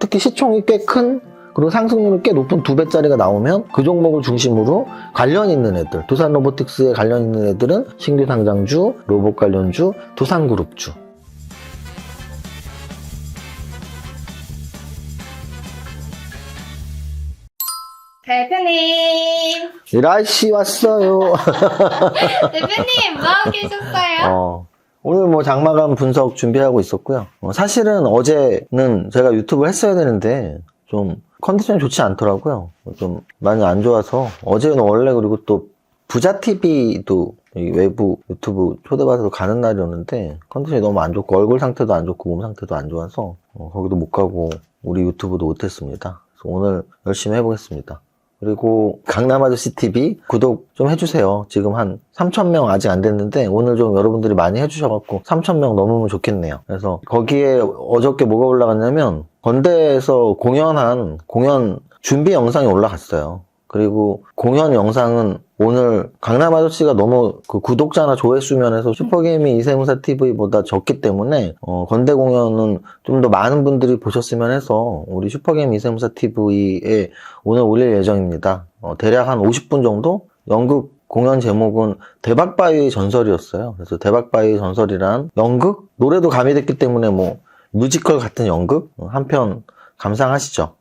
특히 시총이 꽤 큰 그리고 상승률이 꽤 높은 2배짜리가 나오면 그 종목을 중심으로 관련 있는 애들, 두산 로보틱스에 관련 있는 애들은 신규 상장주, 로봇 관련주, 두산그룹주. 대표님! 이라씨 왔어요. 대표님, 뭐하고 계셨어요? 오늘 뭐 장마감 분석 준비하고 있었고요. 사실은 어제는 제가 유튜브를 했어야 되는데 좀 컨디션이 좋지 않더라고요. 좀 많이 안 좋아서 어제는 원래 그리고 또 부자TV도 외부 유튜브 초대받아서 가는 날이었는데 컨디션이 너무 안 좋고 얼굴 상태도 안 좋고 몸 상태도 안 좋아서 거기도 못 가고 우리 유튜브도 못했습니다. 그래서 오늘 열심히 해보겠습니다. 그리고 강남아저씨TV 구독 좀 해주세요. 지금 한 3,000명 아직 안 됐는데 오늘 좀 여러분들이 많이 해주셔갖고 3,000명 넘으면 좋겠네요. 그래서 거기에 어저께 뭐가 올라갔냐면 건대에서 공연 준비 영상이 올라갔어요. 그리고 공연 영상은 오늘 강남아저씨가 너무 그 구독자나 조회수 면에서 슈퍼게이밍 이세무사TV보다 적기 때문에 건대 공연은 좀 더 많은 분들이 보셨으면 해서 우리 슈퍼게이밍 이세무사TV에 오늘 올릴 예정입니다. 대략 한 50분 정도? 연극 공연 제목은 대박바위의 전설이었어요. 그래서 대박바위의 전설이란 연극? 노래도 가미됐기 때문에 뭐 뮤지컬 같은 연극? 한편 감상하시죠.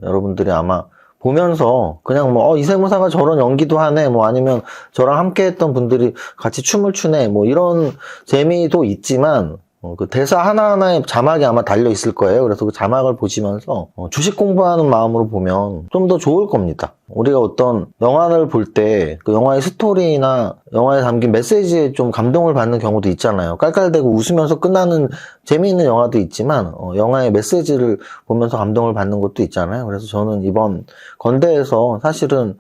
여러분들이 아마 보면서 그냥 뭐 이세무사가 저런 연기도 하네 뭐 아니면 저랑 함께 했던 분들이 같이 춤을 추네 뭐 이런 재미도 있지만 그 대사 하나하나에 자막이 아마 달려 있을 거예요. 그래서 그 자막을 보시면서 주식 공부하는 마음으로 보면 좀 더 좋을 겁니다. 우리가 어떤 영화를 볼 때 그 영화의 스토리나 영화에 담긴 메시지에 좀 감동을 받는 경우도 있잖아요. 깔깔대고 웃으면서 끝나는 재미있는 영화도 있지만 영화의 메시지를 보면서 감동을 받는 것도 있잖아요. 그래서 저는 이번 건대에서 사실은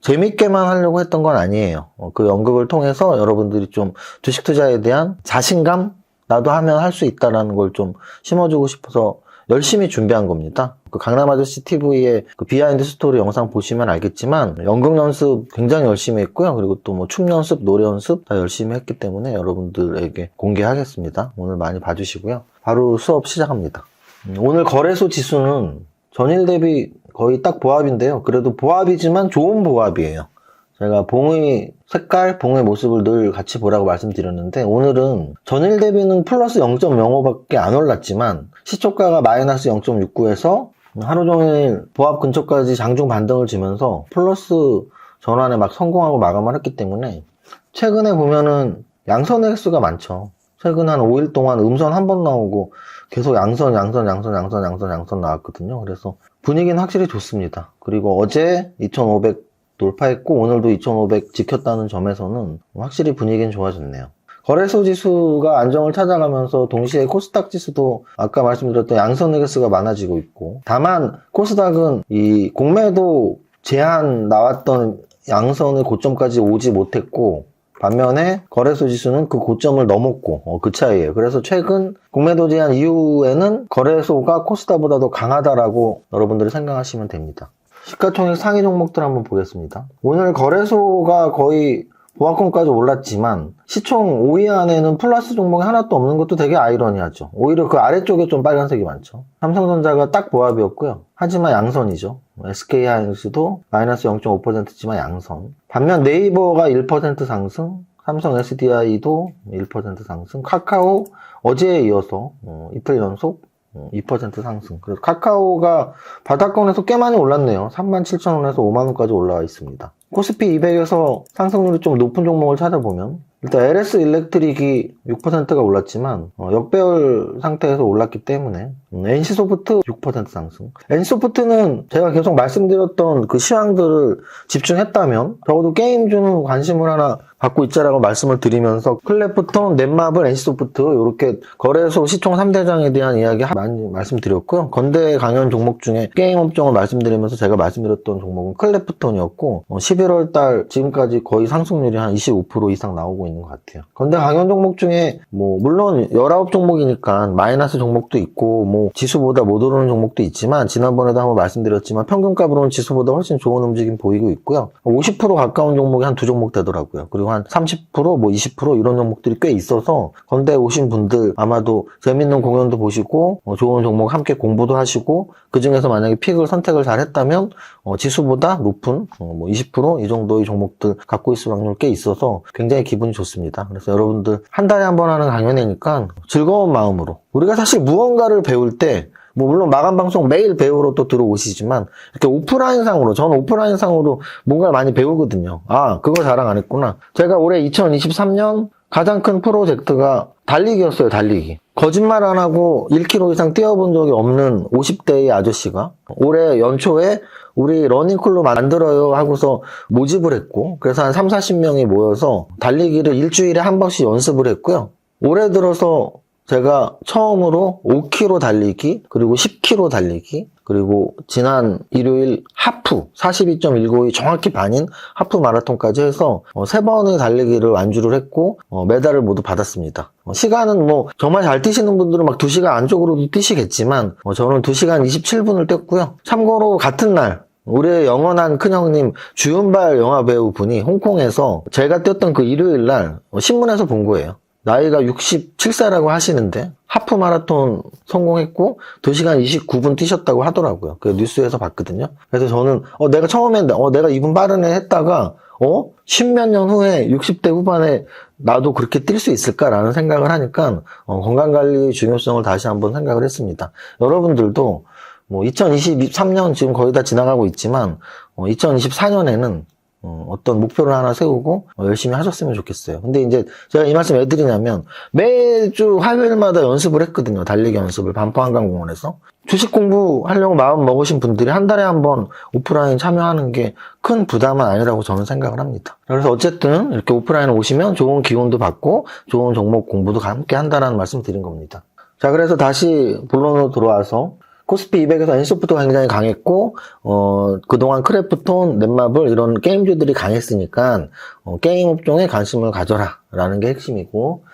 재밌게만 하려고 했던 건 아니에요. 그 연극을 통해서 여러분들이 좀 주식 투자에 대한 자신감? 나도 하면 할 수 있다라는 걸 좀 심어주고 싶어서 열심히 준비한 겁니다. 그 강남아저씨 TV의 그 비하인드 스토리 영상 보시면 알겠지만 연극 연습 굉장히 열심히 했고요. 그리고 또 뭐 춤 연습, 노래 연습 다 열심히 했기 때문에 여러분들에게 공개하겠습니다. 오늘 많이 봐주시고요. 바로 수업 시작합니다. 오늘 거래소 지수는 전일 대비 거의 딱 보합인데요. 그래도 보합이지만 좋은 보합이에요. 제가 봉의 색깔, 봉의 모습을 늘 같이 보라고 말씀드렸는데 오늘은 전일 대비는 플러스 0.05밖에 안 올랐지만 시초가가 마이너스 0.69에서 하루 종일 보합 근처까지 장중 반등을 주면서 플러스 전환에 막 성공하고 마감을 했기 때문에 최근에 보면은 양선의 횟수가 많죠. 최근 한 5일 동안 음선 한 번 나오고 계속 양선 나왔거든요. 그래서 분위기는 확실히 좋습니다. 그리고 어제 2,500 돌파했고 오늘도 2,500 지켰다는 점에서는 확실히 분위기는 좋아졌네요. 거래소 지수가 안정을 찾아가면서 동시에 코스닥 지수도 아까 말씀드렸던 양선의 개수가 많아지고 있고 다만 코스닥은 이 공매도 제한 나왔던 양선의 고점까지 오지 못했고 반면에 거래소 지수는 그 고점을 넘었고 그 차이예요. 그래서 최근 공매도 제한 이후에는 거래소가 코스닥보다 더 강하다라고 여러분들이 생각하시면 됩니다. 시가총액 상위 종목들 한번 보겠습니다. 오늘 거래소가 거의 보합권까지 올랐지만 시총 5위 안에는 플러스 종목이 하나도 없는 것도 되게 아이러니하죠. 오히려 그 아래쪽에 좀 빨간색이 많죠. 삼성전자가 딱 보합이었고요. 하지만 양선이죠. SK하이닉스도 마이너스 0.5%지만 양선. 반면 네이버가 1% 상승, 삼성 SDI도 1% 상승, 카카오 어제에 이어서 이틀 연속 2% 상승. 그래서 카카오가 바닥권에서 꽤 많이 올랐네요. 37,000원에서 5만원까지 올라와 있습니다. 코스피 200에서 상승률이 좀 높은 종목을 찾아보면 일단 LS 일렉트릭이 6%가 올랐지만 역배열 상태에서 올랐기 때문에 NC소프트 6% 상승. NC소프트는 제가 계속 말씀드렸던 그 시황들을 집중했다면 적어도 게임주는 관심을 하나 갖고 있자라고 말씀을 드리면서 클래프톤, 넷마블, NC소프트 이렇게 거래소 시총 3대장에 대한 이야기 많이 말씀드렸고요. 건대 강연 종목 중에 게임 업종을 말씀드리면서 제가 말씀드렸던 종목은 클래프톤이었고 11월 달 지금까지 거의 상승률이 한 25% 이상 나오고 있는 것 같아요. 건대 강연 종목 중에 뭐 물론 19종목이니까 마이너스 종목도 있고 뭐 뭐 지수보다 못 오르는 종목도 있지만 지난번에도 한번 말씀드렸지만 평균값으로는 지수보다 훨씬 좋은 움직임 보이고 있고요. 50% 가까운 종목이 한 두 종목 되더라고요. 그리고 한 30%, 뭐 20% 이런 종목들이 꽤 있어서 건대에 오신 분들 아마도 재밌는 공연도 보시고 좋은 종목 함께 공부도 하시고 그 중에서 만약에 픽을 선택을 잘 했다면 지수보다 높은 뭐 20% 이 정도의 종목들 갖고 있을 확률 꽤 있어서 굉장히 기분이 좋습니다. 그래서 여러분들 한 달에 한 번 하는 강연이니까 즐거운 마음으로 우리가 사실 무언가를 배울 때 뭐 물론 마감 방송 매일 배우러 또 들어오시지만 이렇게 오프라인상으로 저는 오프라인상으로 뭔가를 많이 배우거든요. 아 그거 자랑 안 했구나. 제가 올해 2023년 가장 큰 프로젝트가 달리기였어요. 달리기. 거짓말 안 하고 1km 이상 뛰어본 적이 없는 50대의 아저씨가 올해 연초에 우리 러닝클럽 만들어요 하고서 모집을 했고 그래서 한 3, 40명이 모여서 달리기를 일주일에 한 번씩 연습을 했고요. 올해 들어서 제가 처음으로 5km 달리기, 그리고 10km 달리기, 그리고 지난 일요일 하프, 42.192 정확히 반인 하프 마라톤까지 해서 3번의 달리기를 완주를 했고 메달을 모두 받았습니다. 시간은 뭐 정말 잘 뛰시는 분들은 막 2시간 안쪽으로도 뛰시겠지만 저는 2시간 27분을 뛰었고요. 참고로 같은 날 우리의 영원한 큰형님 주윤발 영화배우 분이 홍콩에서 제가 뛰었던 그 일요일 날 신문에서 본 거예요. 나이가 67세라고 하시는데 하프 마라톤 성공했고 2시간 29분 뛰셨다고 하더라고요. 그 뉴스에서 봤거든요. 그래서 저는 내가 처음에 내가 이분 빠르네 했다가 10몇 년 후에 60대 후반에 나도 그렇게 뛸 수 있을까라는 생각을 하니까 건강관리의 중요성을 다시 한번 생각을 했습니다. 여러분들도 뭐 2023년 지금 거의 다 지나가고 있지만 2024년에는 어떤 목표를 하나 세우고 열심히 하셨으면 좋겠어요. 근데 이제 제가 이 말씀 왜 드리냐면 매주 화요일마다 연습을 했거든요. 달리기 연습을 반포한강공원에서. 주식 공부하려고 마음 먹으신 분들이 한 달에 한 번 오프라인 참여하는 게 큰 부담은 아니라고 저는 생각을 합니다. 그래서 어쨌든 이렇게 오프라인 오시면 좋은 기운도 받고 좋은 종목 공부도 함께 한다는 말씀 드린 겁니다. 자, 그래서 다시 본론으로 들어와서 코스피 200에서 엔소프트가 굉장히 강했고 그동안 크래프톤, 넷마블 이런 게임주들이 강했으니까 게임 업종에 관심을 가져라 라는 게 핵심이고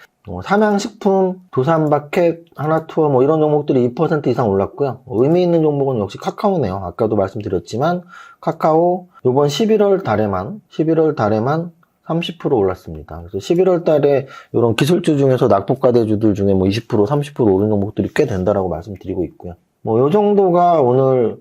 삼양식품, 두산박켓, 하나투어 뭐 이런 종목들이 2% 이상 올랐고요. 의미 있는 종목은 역시 카카오네요. 아까도 말씀드렸지만 카카오 이번 11월 달에만 30% 올랐습니다. 그래서 11월 달에 이런 기술주 중에서 낙폭과대주들 중에 뭐 20%, 30% 오른 종목들이 꽤 된다라고 말씀드리고 있고요. 뭐, 요 정도가 오늘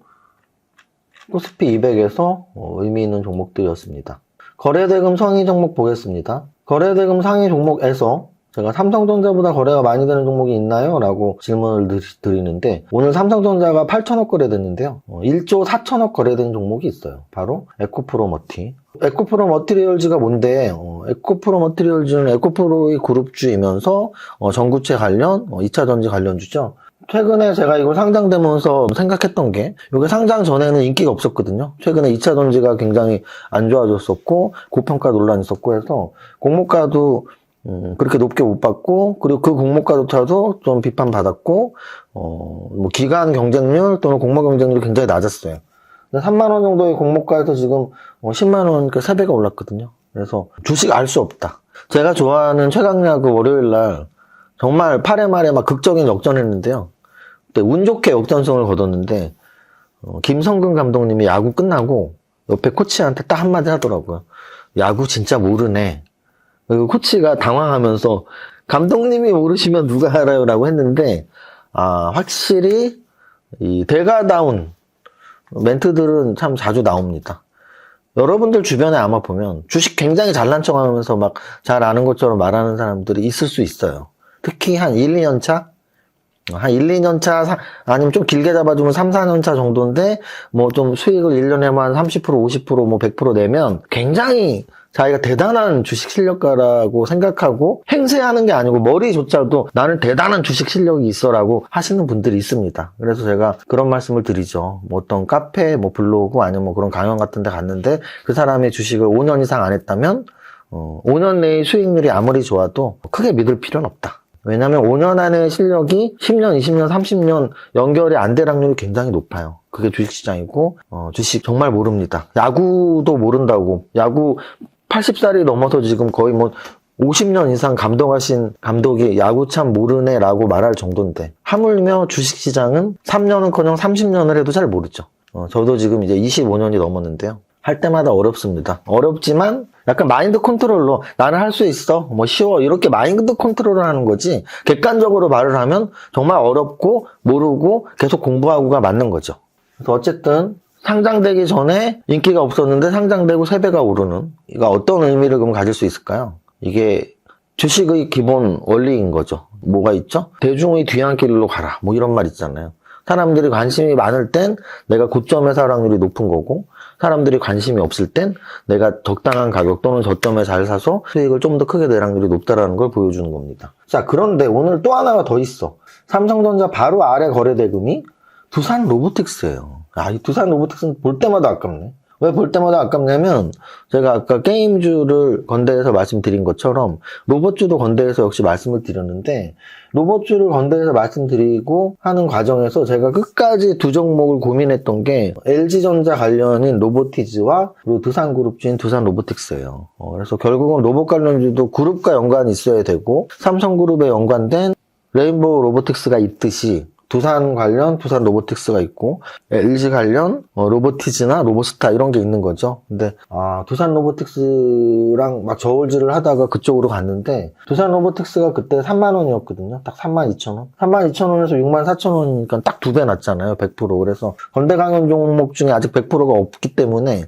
코스피 200에서 의미 있는 종목들이었습니다. 거래대금 상위 종목 보겠습니다. 거래대금 상위 종목에서 제가 삼성전자보다 거래가 많이 되는 종목이 있나요? 라고 질문을 드리는데 오늘 삼성전자가 8천억 거래됐는데요. 1조 4천억 거래된 종목이 있어요. 바로 에코프로머티. 에코프로머티리얼즈가 뭔데 에코프로 머티리얼즈는 에코프로의 그룹주이면서 전구체 관련, 2차전지 관련주죠. 최근에 제가 이거 상장되면서 생각했던 게 이게 상장 전에는 인기가 없었거든요. 최근에 2차 전지가 굉장히 안 좋아졌었고 고평가 논란이 있었고 해서 공모가도 그렇게 높게 못 받고 그리고 그 공모가조차도 좀 비판받았고 뭐 기간 경쟁률 또는 공모 경쟁률이 굉장히 낮았어요. 3만 원 정도의 공모가에서 지금 10만 원, 그 3배가 올랐거든요. 그래서 주식 알 수 없다. 제가 좋아하는 최강야구 월요일 날 정말 8회 말에 막 극적인 역전했는데요. 그때 운 좋게 역전승을 거뒀는데 김성근 감독님이 야구 끝나고 옆에 코치한테 딱 한마디 하더라고요. 야구 진짜 모르네. 그리고 코치가 당황하면서 감독님이 모르시면 누가 알아요? 라고 했는데 확실히 이 대가다운 멘트들은 참 자주 나옵니다. 여러분들 주변에 아마 보면 주식 굉장히 잘난 척하면서 막 잘 아는 것처럼 말하는 사람들이 있을 수 있어요. 특히 한 1, 2년 차? 한 1, 2년 차, 아니면 좀 길게 잡아주면 3, 4년 차 정도인데, 뭐 좀 수익을 1년에만 30%, 50%, 뭐 100% 내면 굉장히 자기가 대단한 주식 실력가라고 생각하고 행세하는 게 아니고 머리조차도 나는 대단한 주식 실력이 있어라고 하시는 분들이 있습니다. 그래서 제가 그런 말씀을 드리죠. 뭐 어떤 카페, 뭐 블로그 아니면 뭐 그런 강연 같은 데 갔는데 그 사람의 주식을 5년 이상 안 했다면 5년 내의 수익률이 아무리 좋아도 크게 믿을 필요는 없다. 왜냐하면 5년 안의 실력이 10년, 20년, 30년 연결이 안 될 확률이 굉장히 높아요. 그게 주식시장이고 주식 정말 모릅니다. 야구도 모른다고. 야구 80살이 넘어서 지금 거의 뭐 50년 이상 감독하신 감독이 야구 참 모르네라고 말할 정도인데 하물며 주식시장은 3년은커녕 30년을 해도 잘 모르죠. 저도 지금 이제 25년이 넘었는데요. 할 때마다 어렵습니다. 어렵지만 약간 마인드 컨트롤로 나는 할 수 있어, 뭐 쉬워 이렇게 마인드 컨트롤을 하는 거지 객관적으로 말을 하면 정말 어렵고 모르고 계속 공부하고가 맞는 거죠. 그래서 어쨌든 상장되기 전에 인기가 없었는데 상장되고 3배가 오르는 이거 어떤 의미를 그럼 가질 수 있을까요? 이게 주식의 기본 원리인 거죠. 뭐가 있죠? 대중의 뒤안길로 가라 뭐 이런 말 있잖아요. 사람들이 관심이 많을 땐 내가 고점에 살 확률이 높은 거고 사람들이 관심이 없을 땐 내가 적당한 가격 또는 저점에 잘 사서 수익을 좀 더 크게 낼 확률이 높다라는 걸 보여주는 겁니다. 자, 그런데 오늘 또 하나가 더 있어. 삼성전자 바로 아래 거래대금이 두산 로보틱스예요. 이 두산 로보틱스는 볼 때마다 아깝네. 왜 볼 때마다 아깝냐면 제가 아까 게임주를 건대해서 말씀드린 것처럼 로봇주도 건대해서 역시 말씀을 드렸는데 로봇주를 건대해서 말씀드리고 하는 과정에서 제가 끝까지 두 종목을 고민했던 게 LG전자 관련인 로보티즈와 그리고 두산그룹주인 두산 로보틱스예요. 그래서 결국은 로봇 관련주도 그룹과 연관이 있어야 되고 삼성그룹에 연관된 레인보우 로보틱스가 있듯이 두산 관련 두산 로보틱스가 있고 LG 관련 로보티즈나 로보스타 이런 게 있는 거죠. 근데 두산 로보틱스랑 막 저울질을 하다가 그쪽으로 갔는데 두산 로보틱스가 그때 3만 원이었거든요. 딱 32,000원. 32,000원에서 64,000원이니까 딱 2배 났잖아요. 100%. 그래서 건대강연 종목 중에 아직 100%가 없기 때문에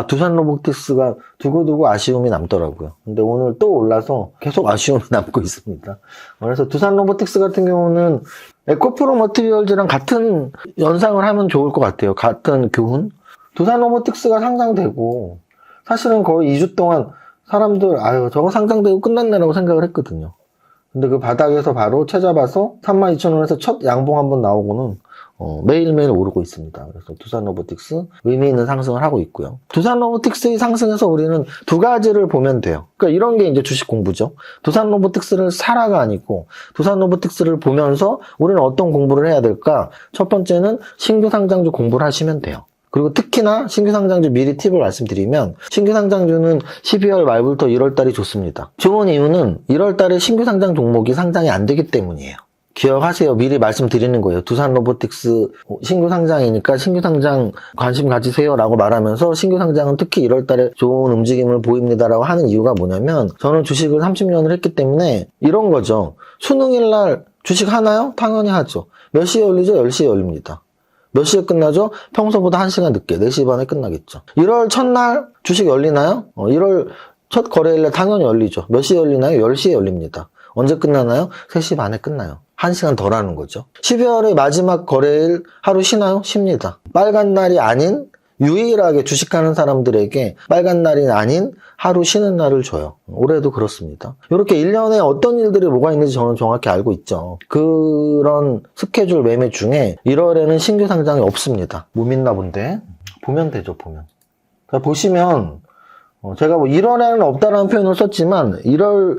두산 로보틱스가 두고두고 아쉬움이 남더라고요. 근데 오늘 또 올라서 계속 아쉬움이 남고 있습니다. 그래서 두산 로보틱스 같은 경우는 에코프로 머티리얼즈랑 같은 연상을 하면 좋을 것 같아요. 같은 교훈. 두산 로보틱스가 상장되고 사실은 거의 2주 동안 사람들 저거 상장되고 끝났네라고 생각을 했거든요. 근데 그 바닥에서 바로 채잡아서 32,000원에서 첫 양봉 한번 나오고는 매일매일 오르고 있습니다. 그래서 두산 로보틱스 의미 있는 상승을 하고 있고요. 두산 로보틱스의 상승에서 우리는 두 가지를 보면 돼요. 그러니까 이런 게 이제 주식 공부죠. 두산 로보틱스를 사라가 아니고 두산 로보틱스를 보면서 우리는 어떤 공부를 해야 될까? 첫 번째는 신규 상장주 공부를 하시면 돼요. 그리고 특히나 신규 상장주 미리 팁을 말씀드리면 신규 상장주는 12월 말부터 1월 달이 좋습니다. 좋은 이유는 1월 달에 신규 상장 종목이 상장이 안 되기 때문이에요. 기억하세요. 미리 말씀드리는 거예요. 두산 로보틱스 신규 상장이니까 신규 상장 관심 가지세요 라고 말하면서 신규 상장은 특히 1월 달에 좋은 움직임을 보입니다라고 하는 이유가 뭐냐면 저는 주식을 30년을 했기 때문에 이런 거죠. 수능일 날 주식 하나요? 당연히 하죠. 몇 시에 열리죠? 10시에 열립니다. 몇 시에 끝나죠? 평소보다 1시간 늦게 4시 반에 끝나겠죠. 1월 첫날 주식 열리나요? 1월 첫 거래일날 당연히 열리죠. 몇 시에 열리나요? 10시에 열립니다. 언제 끝나나요? 3시 반에 끝나요. 1시간 덜 하는 거죠. 12월의 마지막 거래일 하루 쉬나요? 쉽니다. 빨간 날이 아닌 유일하게 주식하는 사람들에게 빨간 날이 아닌 하루 쉬는 날을 줘요. 올해도 그렇습니다. 이렇게 1년에 어떤 일들이 뭐가 있는지 저는 정확히 알고 있죠. 그런 스케줄 매매 중에 1월에는 신규 상장이 없습니다. 못 믿나 본데? 보면 되죠, 보면. 그러니까 보시면 제가 뭐 1월에는 없다라는 표현을 썼지만 1월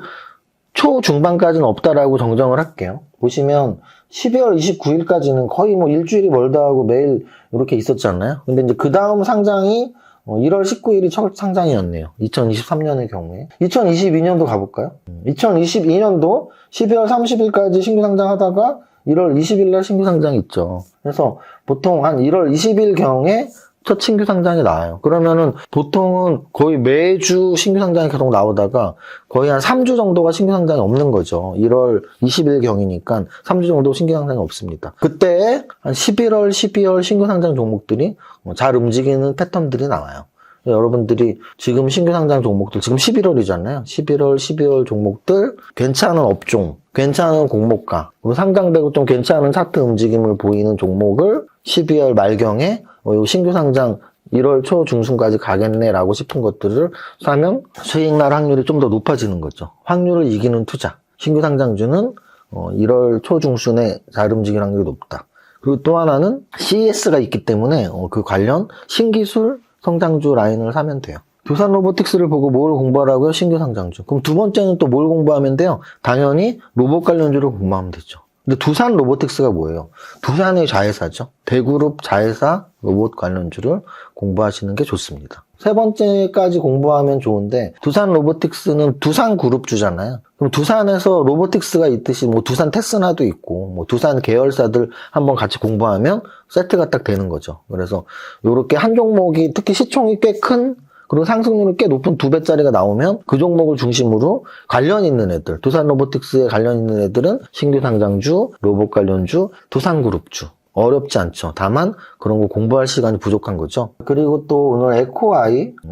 초중반까지는 없다라고 정정을 할게요. 보시면 12월 29일까지는 거의 뭐 일주일이 멀다 하고 매일 이렇게 있었잖아요. 근데 이제 그 다음 상장이 1월 19일이 첫 상장이었네요. 2023년의 경우에. 2022년도 가볼까요? 2022년도 12월 30일까지 신규 상장하다가 1월 20일날 신규 상장이 있죠. 그래서 보통 한 1월 20일경에 첫 신규 상장이 나와요. 그러면은 보통은 거의 매주 신규 상장이 계속 나오다가 거의 한 3주 정도가 신규 상장이 없는 거죠. 1월 20일경이니까 3주 정도 신규 상장이 없습니다. 그때 한 11월, 12월 신규 상장 종목들이 잘 움직이는 패턴들이 나와요. 여러분들이 지금 신규 상장 종목들, 지금 11월이잖아요. 11월, 12월 종목들, 괜찮은 업종, 괜찮은 공모가, 그리고 상장되고 좀 괜찮은 차트 움직임을 보이는 종목을 12월 말경에 신규 상장 1월 초 중순까지 가겠네라고 싶은 것들을 사면 수익 날 확률이 좀 더 높아지는 거죠. 확률을 이기는 투자. 신규 상장주는 1월 초 중순에 잘 움직일 확률이 높다. 그리고 또 하나는 CES가 있기 때문에 그 관련 신기술 성장주 라인을 사면 돼요. 두산 로보틱스를 보고 뭘 공부하라고요? 신규 상장주. 그럼 두 번째는 또 뭘 공부하면 돼요? 당연히 로봇 관련주를 공부하면 되죠. 근데 두산 로보틱스가 뭐예요? 두산의 자회사죠. 대그룹 자회사 로봇 관련주를 공부하시는 게 좋습니다. 세 번째까지 공부하면 좋은데 두산 로보틱스는 두산 그룹주잖아요. 그럼 두산에서 로보틱스가 있듯이 뭐 두산 테스나도 있고 뭐 두산 계열사들 한번 같이 공부하면 세트가 딱 되는 거죠. 그래서 요렇게 한 종목이 특히 시총이 꽤 큰 그리고 상승률이 꽤 높은 2배짜리가 나오면 그 종목을 중심으로 관련 있는 애들, 두산 로보틱스에 관련 있는 애들은 신규 상장주, 로봇 관련주, 두산 그룹주. 어렵지 않죠. 다만 그런 거 공부할 시간이 부족한 거죠. 그리고 또 오늘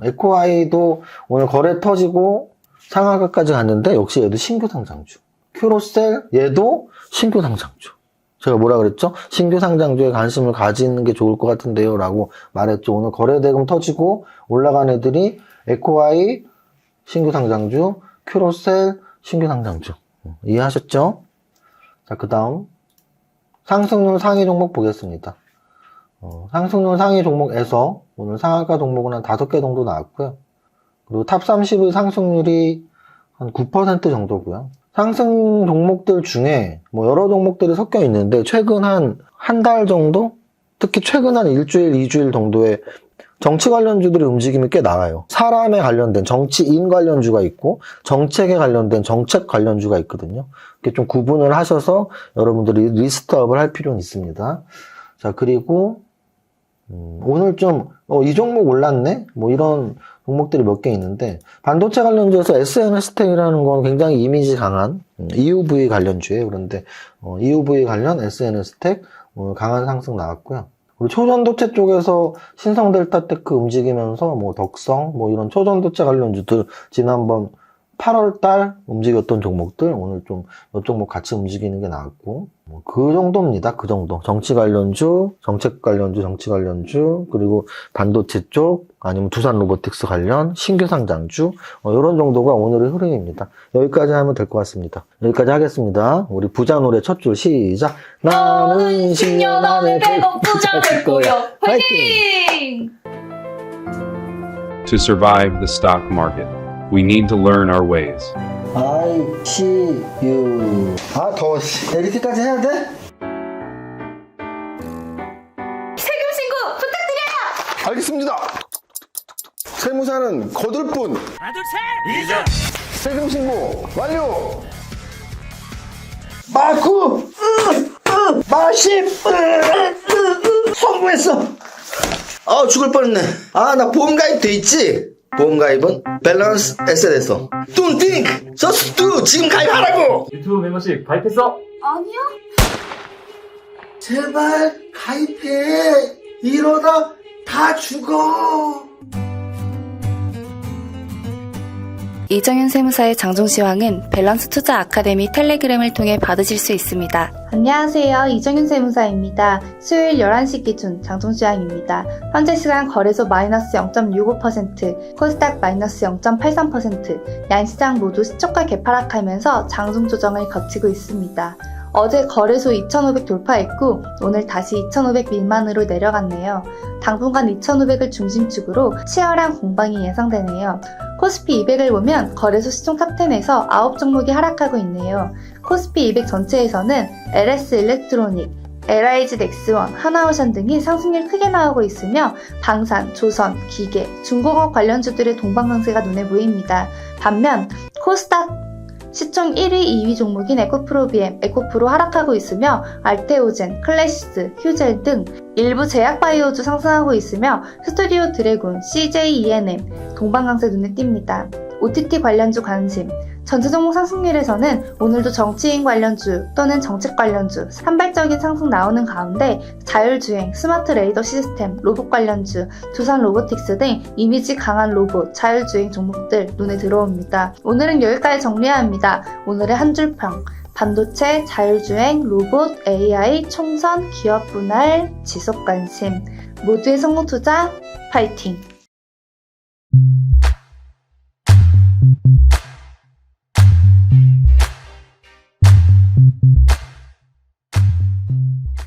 에코아이도 오늘 거래 터지고 상한가까지 갔는데 역시 얘도 신규 상장주. 큐로셀 얘도 신규 상장주. 제가 뭐라 그랬죠? 신규 상장주에 관심을 가지는 게 좋을 것 같은데요 라고 말했죠. 오늘 거래대금 터지고 올라간 애들이 에코아이 신규 상장주, 큐로셀 신규 상장주. 이해하셨죠? 자, 그 다음 상승률 상위 종목 보겠습니다. 상승률 상위 종목에서 오늘 상한가 종목은 한 5개 정도 나왔고요. 그리고 탑 30의 상승률이 한 9% 정도고요. 상승 종목들 중에 뭐 여러 종목들이 섞여 있는데 최근 한 달 정도? 특히 최근 한 일주일, 2주일 정도의 정치 관련주들의 움직임이 꽤 나와요. 사람에 관련된 정치인 관련주가 있고 정책에 관련된 정책 관련주가 있거든요. 이렇게 좀 구분을 하셔서 여러분들이 리스트업을 할 필요는 있습니다. 자, 그리고 오늘 좀 이 종목 올랐네? 뭐 이런 종목들이 몇 개 있는데 반도체 관련주에서 SNS텍이라는 건 굉장히 이미지 강한 EUV 관련주예요. 그런데 EUV 관련 SNS텍 강한 상승 나왔고요. 그리고 초전도체 쪽에서 신성델타테크 움직이면서 뭐 덕성 뭐 이런 초전도체 관련주들 지난번 8월달 움직였던 종목들 오늘 좀 몇 종목 같이 움직이는 게 나왔고 뭐 그 정도입니다. 그 정도. 정치 관련주, 정책 관련주, 정치 관련주 그리고 반도체 쪽 아니면 두산 로보틱스 관련 신규 상장주 이런 정도가 오늘의 흐름입니다. 여기까지 하면 될 것 같습니다. 여기까지 하겠습니다. 우리 부자 노래 첫 줄 시작. 나는 10년 안에 배고프자 될 거야. 화이팅! To survive the stock market, we need to learn our ways. I see you. 아, 더워. 이렇게까지 해야 돼? 세금 신고 부탁드려요. 알겠습니다. 세무사는 거둘 뿐. 세금 신고 완료. 마구! 마십! 성공했어! 죽을 뻔했네. 나 보험가입 돼 있지? 보험가입은 밸런스 에셋에서. Don't think! Just do! 지금 가입하라고! 유튜브 멤버십 가입했어? 아니요. 제발 가입해! 이러다 다 죽어! 이정현 세무사의 장종시황은 밸런스 투자 아카데미 텔레그램을 통해 받으실 수 있습니다. 안녕하세요. 이정윤 세무사입니다. 수요일 11시 기준 장종시황입니다. 현재 시간 거래소 마이너스 0.65%, 코스닥 마이너스 0.83%, 양시장 모두 시초가 개파락하면서 장중 조정을 거치고 있습니다. 어제 거래소 2,500 돌파했고 오늘 다시 2,500 미만으로 내려갔네요. 당분간 2,500을 중심축으로 치열한 공방이 예상되네요. 코스피 200을 보면 거래소 시총 탑10에서 9종목이 하락하고 있네요. 코스피 200 전체에서는 LS 일렉트로닉, LIG 넥스원, 하나오션 등이 상승률 크게 나오고 있으며 방산, 조선, 기계, 중공업 관련주들의 동방강세가 눈에 보입니다. 반면 코스닥 시총 1위, 2위 종목인 에코프로비엠, 에코프로 하락하고 있으며 알테오젠, 클래시스, 휴젤 등 일부 제약바이오주 상승하고 있으며 스튜디오 드래곤, CJENM, 동방강세 눈에 띕니다. OTT 관련주 관심 전체 종목 상승률에서는 오늘도 정치인 관련주 또는 정책 관련주 산발적인 상승 나오는 가운데 자율주행, 스마트 레이더 시스템, 로봇 관련주, 두산 로보틱스 등 이미지 강한 로봇, 자율주행 종목들 눈에 들어옵니다. 오늘은 여기까지 정리해야 합니다. 오늘의 한 줄평 반도체, 자율주행, 로봇, AI, 총선, 기업 분할, 지속관심 모두의 성공 투자 파이팅!